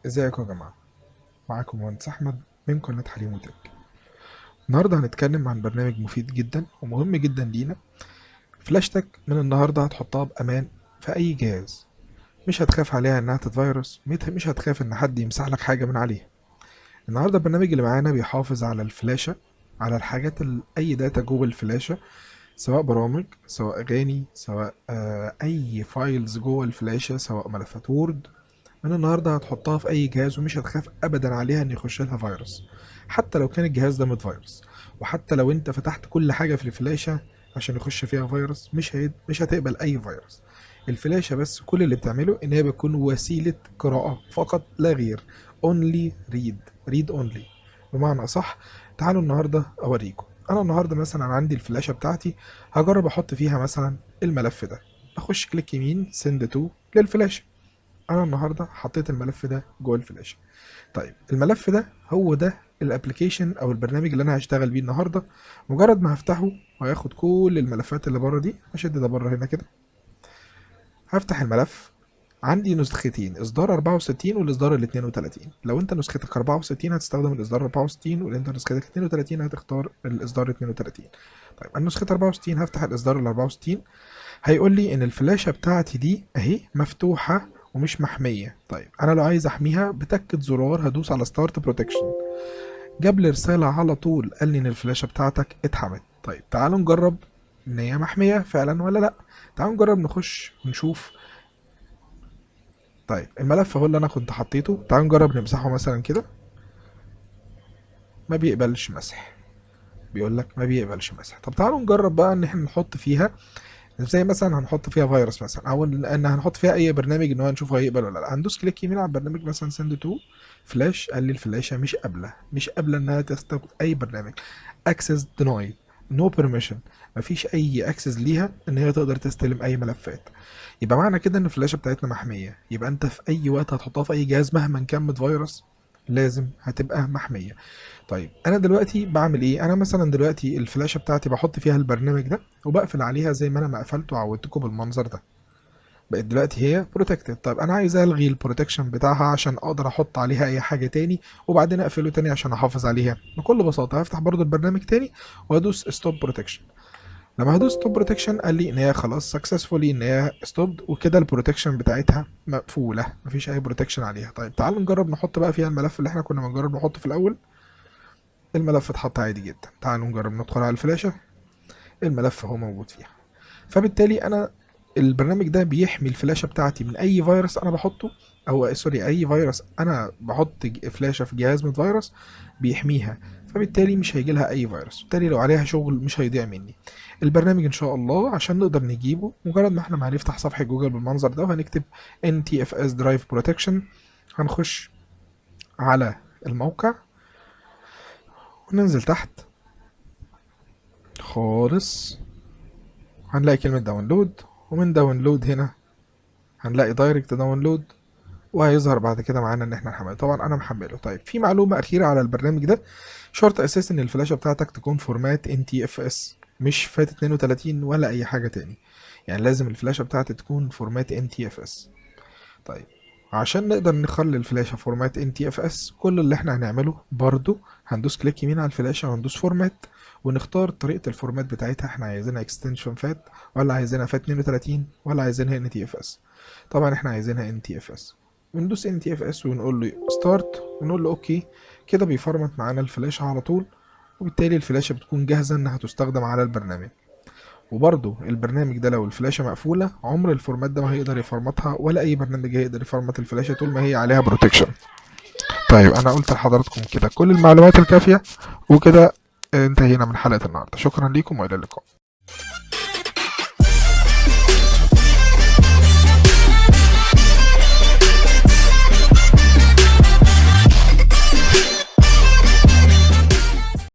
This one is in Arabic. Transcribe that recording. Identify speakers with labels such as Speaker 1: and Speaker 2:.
Speaker 1: ازيكم يا جماعة؟ معاكم مهندس أحمد من قناة حليم وتك. النهاردة هنتكلم عن برنامج مفيد جدا ومهم جدا لينا. فلاشتك من النهاردة هتحطها بأمان في أي جهاز، مش هتخاف عليها إنها تتفيروس، مش هتخاف إن حد يمسح لك حاجة من عليها. النهاردة البرنامج اللي معانا بيحافظ على الفلاشة، على الحاجات أي داتا جوه الفلاشة، سواء برامج، سواء أغاني، سواء أي فايلز جوه الفلاشة، سواء ملفات وورد. من النهارده هتحطها في اي جهاز ومش هتخاف ابدا عليها ان يخش لها فيروس، حتى لو كان الجهاز ده متفيروس. وحتى لو انت فتحت كل حاجه في الفلاشه عشان يخش فيها فيروس، مش هتقبل اي فيروس. الفلاشه بس كل اللي بتعمله ان هي بتكون وسيله قراءه فقط لا غير. only read only. بمعنى اصح، تعالوا النهارده اوريكم. انا النهارده مثلا عندي الفلاشه بتاعتي، هجرب احط فيها مثلا الملف ده. اخش كليك يمين send to للفلاشه. انا النهارده حطيت الملف ده جوه الفلاشه. طيب الملف ده هو ده الابلكيشن او البرنامج اللي انا هشتغل بيه النهارده. مجرد ما هفتحه وهياخد كل الملفات اللي بره دي، هشد ده بره هنا كده. هفتح الملف. عندي نسختين، اصدار 64 والاصدار ال 32. لو انت نسختك 64 هتستخدم الاصدار 64، ولو انت نسختك 32 هتختار الاصدار 32. طيب انا نسخه 64 هفتح الاصدار ال 64. هيقول لي ان الفلاشة بتاعتي دي اهي مفتوحة ومش محمية. طيب انا لو عايز احميها بتكة زرار هدوس على ستارت بروتكشن. جاب لي رسالة على طول قال لي ان الفلاشة بتاعتك اتحمت. طيب تعالوا نجرب ان هي محمية فعلا ولا لا. تعالوا نجرب نخش ونشوف. طيب الملف اهو اللي انا كنت حطيته، تعالوا نجرب نمسحه مثلا كده. ما بيقبلش مسح، بيقول لك ما بيقبلش مسح. طب تعالوا نجرب بقى ان احنا نحط فيها، زي مثلا هنحط فيها فيروس مثلا، او ان هنحط فيها اي برنامج ان هو نشوف هيقبل ولا لا. هندوس كليك يمين على البرنامج مثلا سند تو فلاش. قال لي الفلاشه مش قابله انها تستخدم اي برنامج. اكسس دينايد، نو بيرميشن، مفيش اي اكسس ليها ان هي تقدر تستلم اي ملفات. يبقى معنى كده ان الفلاشه بتاعتنا محميه. يبقى انت في اي وقت هتحطها في اي جهاز مهما كان متفيروس لازم هتبقى محميه. طيب انا دلوقتي بعمل ايه؟ انا مثلا دلوقتي الفلاشه بتاعتي بحط فيها البرنامج ده وبقفل عليها زي ما انا ما قفلته وعودتكم بالمنظر ده. بقت دلوقتي هي بروتكتد. طيب انا عايز الغي البروتكشن بتاعها عشان اقدر احط عليها اي حاجه تاني وبعدين اقفله تاني عشان احافظ عليها. بكل بساطه هفتح برضو البرنامج تاني وادوس ستوب بروتكشن. لما هدوس ستوب بروتكشن قال لي ان هي خلاص سكسسفولي ان هي ستوبد، وكده البروتكشن بتاعتها مقفوله، مفيش اي بروتكشن عليها. طيب تعالوا نجرب نحط بقى فيها الملف اللي احنا كنا بنجرب نحطه في الاول. الملف اتحط عادي جدا. تعالوا نجرب ندخل على الفلاشة. الملف اهو موجود فيها. فبالتالي انا البرنامج ده بيحمي الفلاشة بتاعتي من اي فيروس انا بحطه، او سوري اي فيروس انا بحط فلاشة في جهاز من فيروس بيحميها. فبالتالي مش هيجي لها اي فيروس، بالتالي لو عليها شغل مش هيضيع مني. البرنامج ان شاء الله عشان نقدر نجيبه، مجرد ما احنا ما هنفتح صفحة جوجل بالمنظر ده وهنكتب NTFS Drive Protection. هنخش على الموقع وننزل تحت خالص، هنلاقي كلمة داونلود، ومن داونلود هنا هنلاقي دايركت داونلود، وهيظهر بعد كده معانا ان احنا نحمله. طبعا انا محمله. طيب في معلومة اخيرة على البرنامج ده، شرط اساسي ان الفلاشة بتاعتك تكون فورمات NTFS، مش فات 32 ولا اي حاجة تاني. يعني لازم الفلاشة بتاعتي تكون فورمات NTFS. طيب عشان نقدر نخلي الفلاشة فورمات NTFS، كل اللي احنا هنعمله برضو هندوس كليك يمين على الفلاشة وهندوس فورمات، ونختار طريقة الفورمات بتاعتها. احنا عايزينها اكستنشن فات، ولا عايزينها فات 32، ولا عايزينها NTFS. طبعا احنا عايزينها NTFS. وندوس NTFS ونقول له ستارت ونقول له اوكي. كده بيفرمت معانا الفلاشة على طول، وبالتالي الفلاشة بتكون جاهزة انها تستخدم على البرنامج. وبرضه البرنامج ده لو الفلاشة مقفولة، عمر الفورمات ده ما هيقدر يفرمتها، ولا أي برنامج هيقدر يفرمت الفلاشة طول ما هي عليها بروتكشن. طيب أنا قلت لحضراتكم كده كل المعلومات الكافية، وكده انتهينا من حلقة النهاردة. شكرا ليكم وإلى اللقاء.